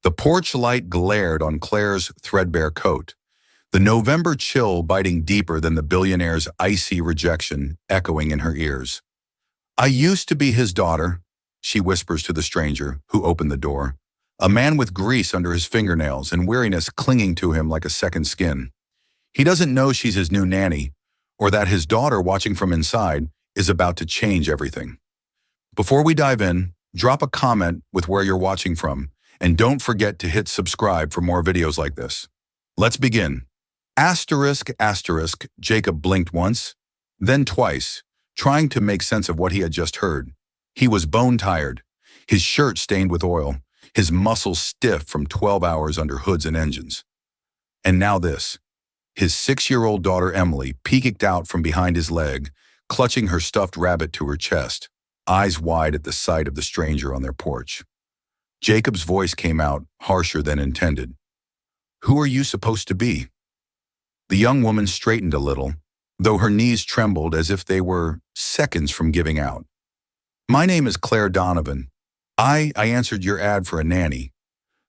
The porch light glared on Claire's threadbare coat, the November chill biting deeper than the billionaire's icy rejection echoing in her ears. "I used to be his daughter," she whispers to the stranger, who opened the door, a man with grease under his fingernails and weariness clinging to him like a second skin. He doesn't know she's his new nanny, or that his daughter watching from inside is about to change everything. Before we dive in, drop a comment with where you're watching from, and don't forget to hit subscribe for more videos like this. Let's begin. Asterisk, asterisk, Jacob blinked once, then twice, trying to make sense of what he had just heard. He was bone-tired, his shirt stained with oil, his muscles stiff from 12 hours under hoods and engines. And now this. His 6-year-old daughter Emily peeked out from behind his leg, clutching her stuffed rabbit to her chest, eyes wide at the sight of the stranger on their porch. Jacob's voice came out, harsher than intended. "Who are you supposed to be?" The young woman straightened a little, though her knees trembled as if they were seconds from giving out. "My name is Claire Donovan. I answered your ad for a nanny.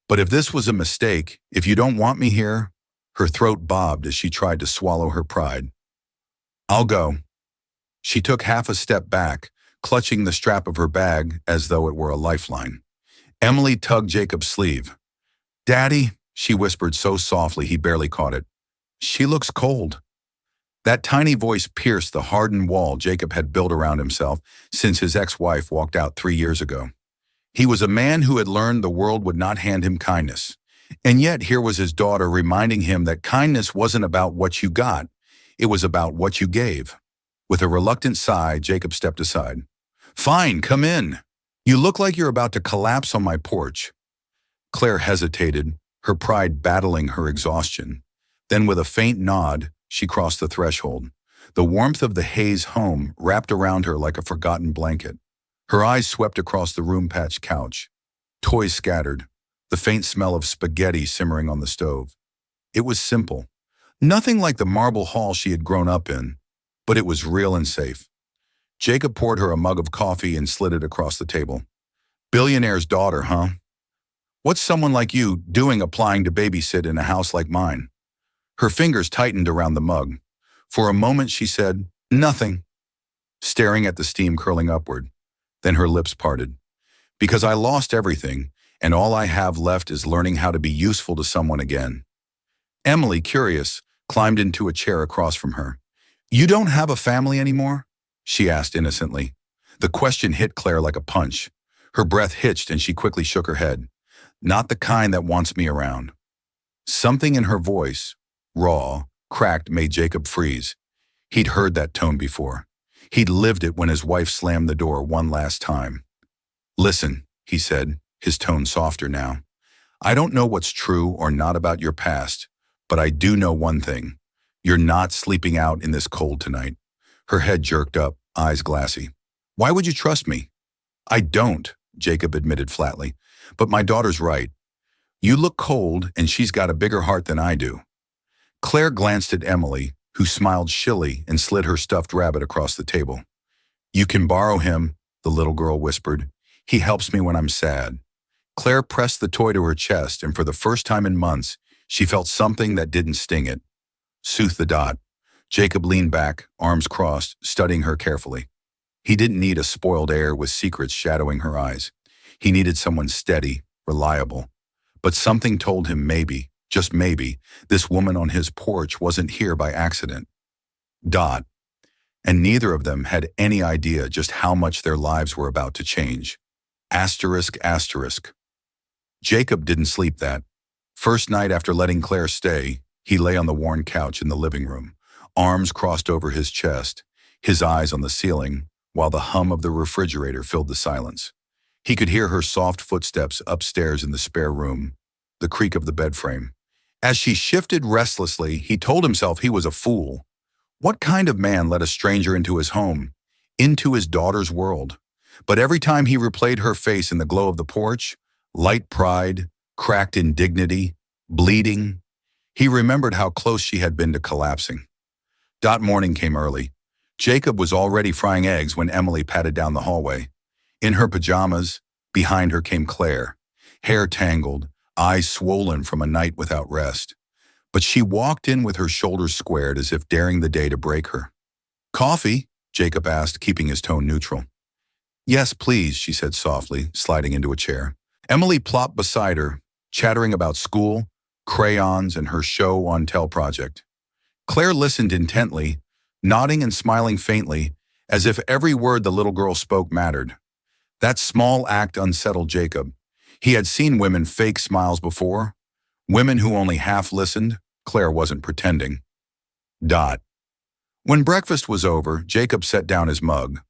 But if this was a mistake, if you don't want me here," her throat bobbed as she tried to swallow her pride. "I'll go." She took half a step back, clutching the strap of her bag as though it were a lifeline. Emily tugged Jacob's sleeve. "Daddy," she whispered so softly he barely caught it. "She looks cold." That tiny voice pierced the hardened wall Jacob had built around himself since his ex-wife walked out 3 years ago. He was a man who had learned the world would not hand him kindness. And yet here was his daughter reminding him that kindness wasn't about what you got, it was about what you gave. With a reluctant sigh, Jacob stepped aside. "Fine, come in. You look like you're about to collapse on my porch." Claire hesitated, her pride battling her exhaustion. Then with a faint nod, she crossed the threshold. The warmth of the Hayes home wrapped around her like a forgotten blanket. Her eyes swept across the room-patched couch. Toys scattered, the faint smell of spaghetti simmering on the stove. It was simple. Nothing like the marble hall she had grown up in, but it was real and safe. Jacob poured her a mug of coffee and slid it across the table. "Billionaire's daughter, huh? What's someone like you doing applying to babysit in a house like mine?" Her fingers tightened around the mug. For a moment she said, "Nothing," staring at the steam curling upward. Then her lips parted. "Because I lost everything, and all I have left is learning how to be useful to someone again." Emily, curious, climbed into a chair across from her. "You don't have a family anymore?" she asked innocently. The question hit Claire like a punch. Her breath hitched and she quickly shook her head. "Not the kind that wants me around." Something in her voice, raw, cracked, made Jacob freeze. He'd heard that tone before. He'd lived it when his wife slammed the door one last time. "Listen," he said, his tone softer now. "I don't know what's true or not about your past, but I do know one thing. You're not sleeping out in this cold tonight." Her head jerked up, eyes glassy. "Why would you trust me?" "I don't," Jacob admitted flatly. "But my daughter's right. You look cold, and she's got a bigger heart than I do." Claire glanced at Emily, who smiled shilly and slid her stuffed rabbit across the table. "You can borrow him," the little girl whispered. "He helps me when I'm sad." Claire pressed the toy to her chest, and for the first time in months, she felt something that didn't sting it. "Soothe the dot." Jacob leaned back, arms crossed, studying her carefully. He didn't need a spoiled heir with secrets shadowing her eyes. He needed someone steady, reliable. But something told him maybe, just maybe, this woman on his porch wasn't here by accident. Dot. And neither of them had any idea just how much their lives were about to change. Asterisk, asterisk. Jacob didn't sleep that. First night after letting Claire stay, he lay on the worn couch in the living room, arms crossed over his chest, his eyes on the ceiling, while the hum of the refrigerator filled the silence. He could hear her soft footsteps upstairs in the spare room, the creak of the bed frame. As she shifted restlessly, he told himself he was a fool. What kind of man let a stranger into his home, into his daughter's world? But every time he replayed her face in the glow of the porch, light pride, cracked indignity, bleeding, he remembered how close she had been to collapsing. Morning came early. Jacob was already frying eggs when Emily patted down the hallway. In her pajamas, behind her came Claire, hair tangled, eyes swollen from a night without rest. But she walked in with her shoulders squared as if daring the day to break her. "Coffee?" Jacob asked, keeping his tone neutral. "Yes, please," she said softly, sliding into a chair. Emily plopped beside her, chattering about school, crayons, and her show on tell project. Claire listened intently, nodding and smiling faintly, as if every word the little girl spoke mattered. That small act unsettled Jacob. He had seen women fake smiles before, women who only half listened. Claire wasn't pretending. Dot. When breakfast was over, Jacob set down his mug.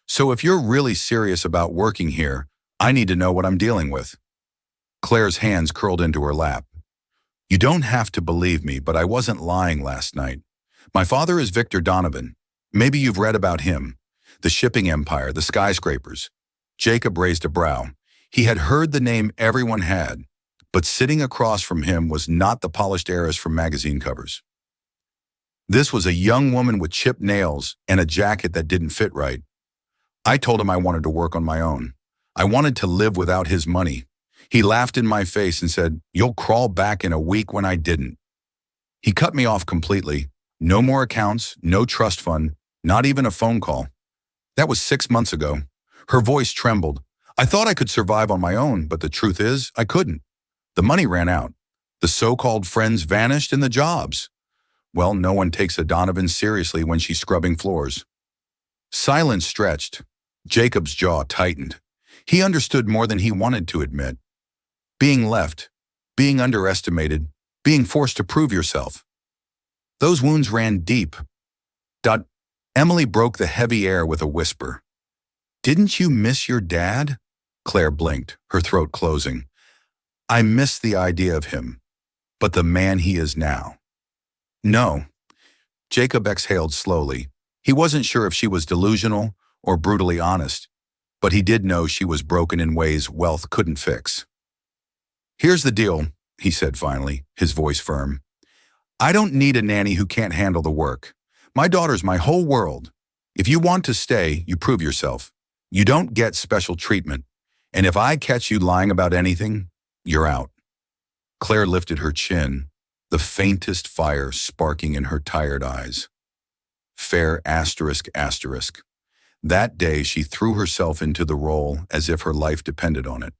"So if you're really serious about working here, I need to know what I'm dealing with." Claire's hands curled into her lap. "You don't have to believe me, but I wasn't lying last night. My father is Victor Donovan. Maybe you've read about him. The shipping empire, the skyscrapers." Jacob raised a brow. He had heard the name everyone had, but sitting across from him was not the polished heiress from magazine covers. This was a young woman with chipped nails and a jacket that didn't fit right. "I told him I wanted to work on my own. I wanted to live without his money. He laughed in my face and said, 'You'll crawl back in a week,' when I didn't. He cut me off completely. No more accounts, no trust fund, not even a phone call. That was 6 months ago." Her voice trembled. "I thought I could survive on my own, but the truth is, I couldn't. The money ran out. The so-called friends vanished and the jobs. Well, no one takes a Donovan seriously when she's scrubbing floors." Silence stretched. Jacob's jaw tightened. He understood more than he wanted to admit. Being left, being underestimated, being forced to prove yourself. Those wounds ran deep. Emily broke the heavy air with a whisper. "Didn't you miss your dad?" Claire blinked, her throat closing. "I missed the idea of him, but the man he is now." "No." Jacob exhaled slowly. He wasn't sure if she was delusional or brutally honest, but he did know she was broken in ways wealth couldn't fix. "Here's the deal," he said finally, his voice firm. "I don't need a nanny who can't handle the work. My daughter's my whole world. If you want to stay, you prove yourself. You don't get special treatment. And if I catch you lying about anything, you're out." Claire lifted her chin, the faintest fire sparking in her tired eyes. Fair asterisk asterisk. That day she threw herself into the role as if her life depended on it.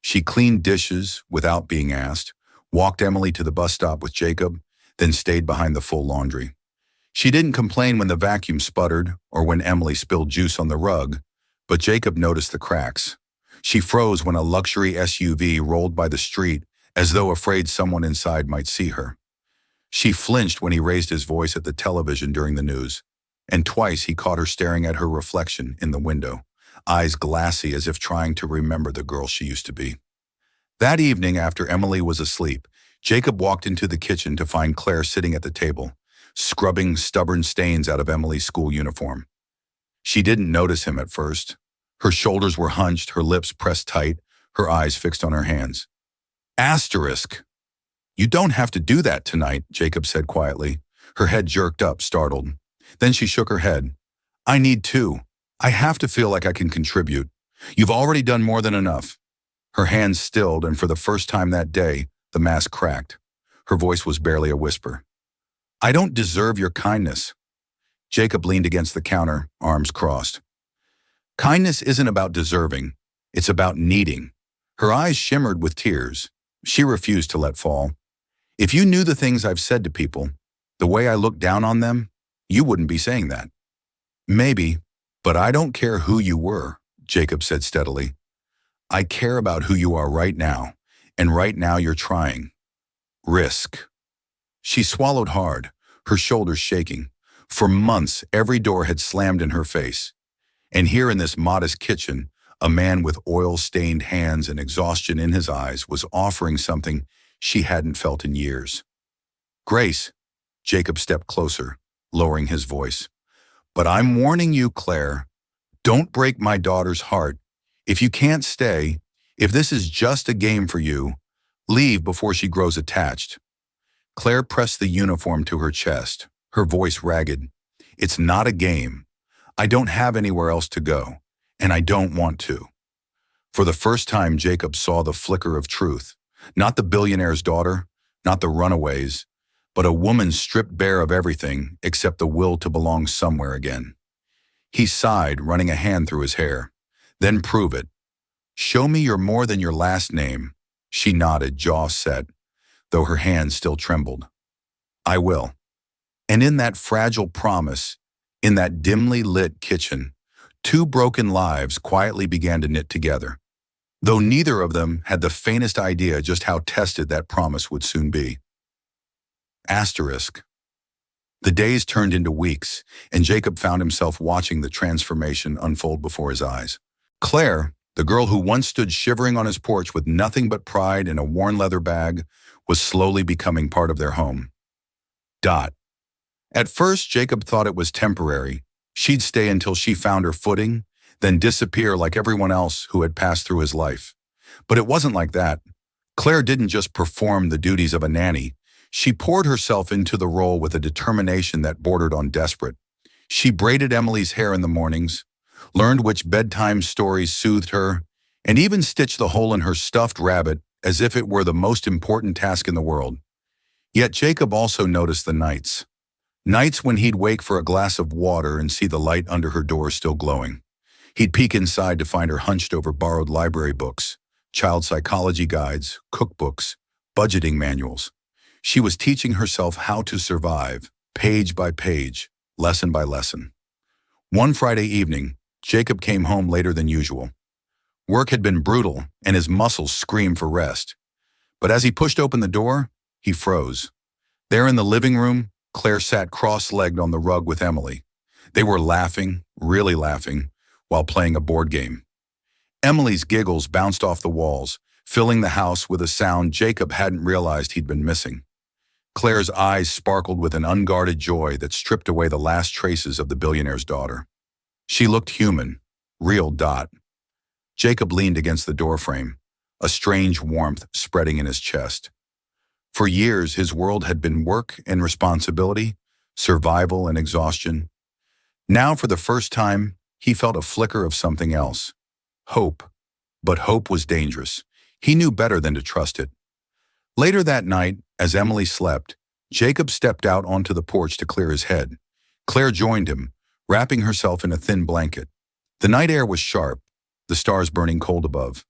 She cleaned dishes without being asked, walked Emily to the bus stop with Jacob, then stayed behind the full laundry. She didn't complain when the vacuum sputtered or when Emily spilled juice on the rug, but Jacob noticed the cracks. She froze when a luxury SUV rolled by the street as though afraid someone inside might see her. She flinched when he raised his voice at the television during the news, and twice he caught her staring at her reflection in the window, eyes glassy as if trying to remember the girl she used to be. That evening, after Emily was asleep, Jacob walked into the kitchen to find Claire sitting at the table, scrubbing stubborn stains out of Emily's school uniform. She didn't notice him at first. Her shoulders were hunched, her lips pressed tight, her eyes fixed on her hands. "Asterisk. You don't have to do that tonight," Jacob said quietly. Her head jerked up, startled. Then she shook her head. "I need to. I have to feel like I can contribute. You've already done more than enough." Her hands stilled, and for the first time that day, the mask cracked. Her voice was barely a whisper. "I don't deserve your kindness." Jacob leaned against the counter, arms crossed. "Kindness isn't about deserving. It's about needing." Her eyes shimmered with tears. She refused to let fall. "If you knew the things I've said to people, the way I look down on them, you wouldn't be saying that." "Maybe, but I don't care who you were," Jacob said steadily. "I care about who you are right now, and right now you're trying. Risk." She swallowed hard, her shoulders shaking. For months, every door had slammed in her face. And here in this modest kitchen, a man with oil-stained hands and exhaustion in his eyes was offering something she hadn't felt in years. "Grace," Jacob stepped closer, lowering his voice. "But I'm warning you, Claire, don't break my daughter's heart. If you can't stay, if this is just a game for you, leave before she grows attached." Claire pressed the uniform to her chest, her voice ragged. "It's not a game. I don't have anywhere else to go, and I don't want to." For the first time, Jacob saw the flicker of truth, Not the billionaire's daughter, not the runaways, but a woman stripped bare of everything except the will to belong somewhere again. He sighed, running a hand through his hair. Then prove it. Show me you're more than your last name. She nodded, jaw set, though her hands still trembled. I will. And in that fragile promise, in that dimly lit kitchen, two broken lives quietly began to knit together, though neither of them had the faintest idea just how tested that promise would soon be. Asterisk. The days turned into weeks, and Jacob found himself watching the transformation unfold before his eyes. Claire, the girl who once stood shivering on his porch with nothing but pride and a worn leather bag, was slowly becoming part of their home. Dot. At first, Jacob thought it was temporary. She'd stay until she found her footing, then disappear like everyone else who had passed through his life. But it wasn't like that. Claire didn't just perform the duties of a nanny. She poured herself into the role with a determination that bordered on desperate. She braided Emily's hair in the mornings, learned which bedtime stories soothed her, and even stitched the hole in her stuffed rabbit as if it were the most important task in the world. Yet Jacob also noticed the nights. Nights when he'd wake for a glass of water and see the light under her door still glowing. He'd peek inside to find her hunched over borrowed library books, child psychology guides, cookbooks, budgeting manuals. She was teaching herself how to survive, page by page, lesson by lesson. One Friday evening, Jacob came home later than usual. Work had been brutal, and his muscles screamed for rest. But as he pushed open the door, he froze. There in the living room, Claire sat cross-legged on the rug with Emily. They were laughing, really laughing, while playing a board game. Emily's giggles bounced off the walls, filling the house with a sound Jacob hadn't realized he'd been missing. Claire's eyes sparkled with an unguarded joy that stripped away the last traces of the billionaire's daughter. She looked human, real. Dot. Jacob leaned against the doorframe, a strange warmth spreading in his chest. For years, his world had been work and responsibility, survival and exhaustion. Now, for the first time, he felt a flicker of something else. Hope. But hope was dangerous. He knew better than to trust it. Later that night, as Emily slept, Jacob stepped out onto the porch to clear his head. Claire joined him, wrapping herself in a thin blanket. The night air was sharp, the stars burning cold above.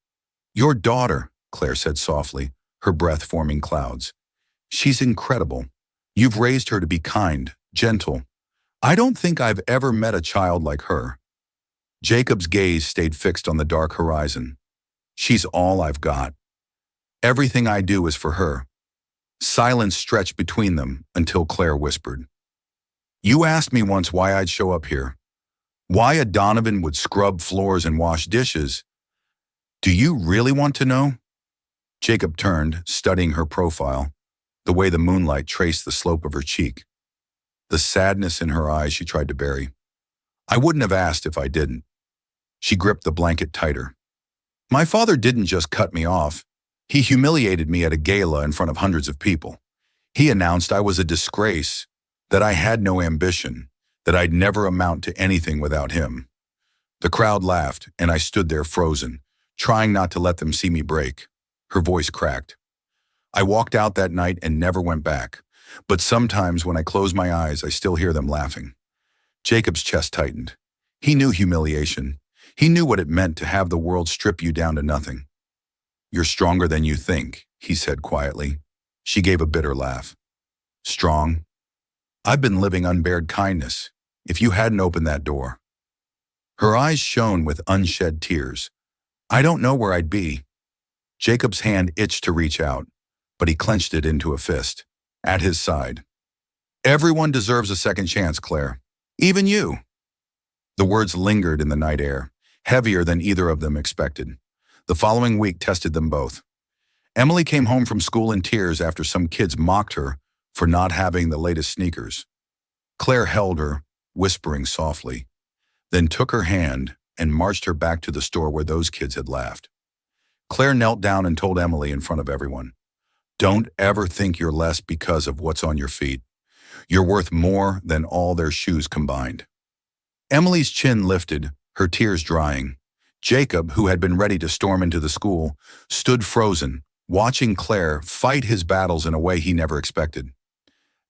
Your daughter, Claire said softly, her breath forming clouds. She's incredible. You've raised her to be kind, gentle. I don't think I've ever met a child like her. Jacob's gaze stayed fixed on the dark horizon. She's all I've got. Everything I do is for her. Silence stretched between them until Claire whispered. You asked me once why I'd show up here. Why a Donovan would scrub floors and wash dishes. Do you really want to know? Jacob turned, studying her profile, the way the moonlight traced the slope of her cheek. The sadness in her eyes she tried to bury. I wouldn't have asked if I didn't. She gripped the blanket tighter. My father didn't just cut me off. He humiliated me at a gala in front of hundreds of people. He announced I was a disgrace, that I had no ambition, that I'd never amount to anything without him. The crowd laughed, and I stood there frozen, trying not to let them see me break. Her voice cracked. I walked out that night and never went back, but sometimes when I close my eyes, I still hear them laughing. Jacob's chest tightened. He knew humiliation. He knew what it meant to have the world strip you down to nothing. You're stronger than you think, he said quietly. She gave a bitter laugh. Strong? I've been living unbared kindness. If you hadn't opened that door. Her eyes shone with unshed tears. I don't know where I'd be. Jacob's hand itched to reach out, but he clenched it into a fist, at his side. Everyone deserves a second chance, Claire. Even you. The words lingered in the night air, heavier than either of them expected. The following week tested them both. Emily came home from school in tears after some kids mocked her for not having the latest sneakers. Claire held her, whispering softly, then took her hand and marched her back to the store where those kids had laughed. Claire knelt down and told Emily in front of everyone, don't ever think you're less because of what's on your feet. You're worth more than all their shoes combined. Emily's chin lifted, her tears drying. Jacob, who had been ready to storm into the school, stood frozen, watching Claire fight his battles in a way he never expected.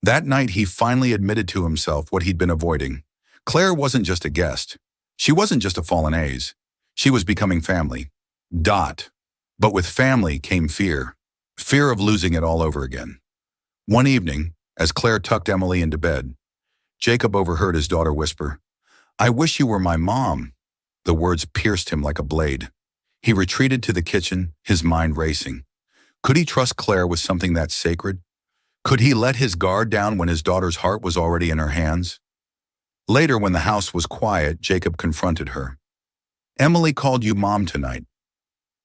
That night, he finally admitted to himself what he'd been avoiding. Claire wasn't just a guest. She wasn't just a fallen A's. She was becoming family. Dot. But with family came fear. Fear of losing it all over again. One evening, as Claire tucked Emily into bed, Jacob overheard his daughter whisper, "I wish you were my mom." The words pierced him like a blade. He retreated to the kitchen, his mind racing. Could he trust Claire with something that sacred? Could he let his guard down when his daughter's heart was already in her hands? Later, when the house was quiet, Jacob confronted her. "Emily called you mom tonight."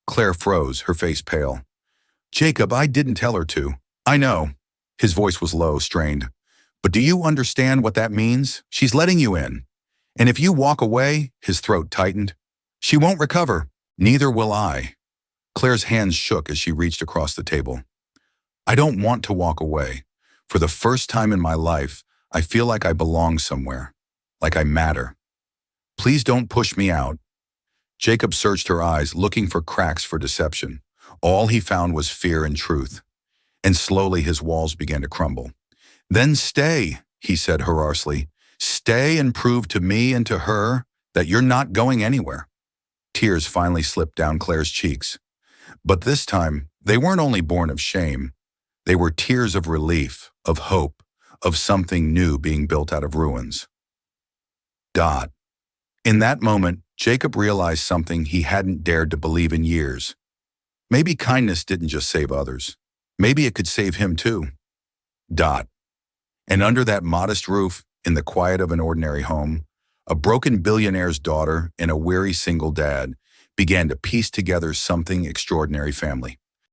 Claire froze, her face pale. "Jacob, I didn't tell her to." "I know." His voice was low, strained. "But do you understand what that means? She's letting you in. And if you walk away," his throat tightened, "she won't recover. Neither will I." Claire's hands shook as she reached across the table. "I don't want to walk away. For the first time in my life, I feel like I belong somewhere, like I matter. Please don't push me out." Jacob searched her eyes, looking for cracks for deception. All he found was fear and truth. And slowly his walls began to crumble. "Then stay," he said hoarsely. "Stay and prove to me and to her that you're not going anywhere." Tears finally slipped down Claire's cheeks. But this time, they weren't only born of shame. They were tears of relief, of hope, of something new being built out of ruins. Dot. In that moment, Jacob realized something he hadn't dared to believe in years. Maybe kindness didn't just save others. Maybe it could save him too. Dot. And under that modest roof, in the quiet of an ordinary home, a broken billionaire's daughter and a weary single dad began to piece together something extraordinary family.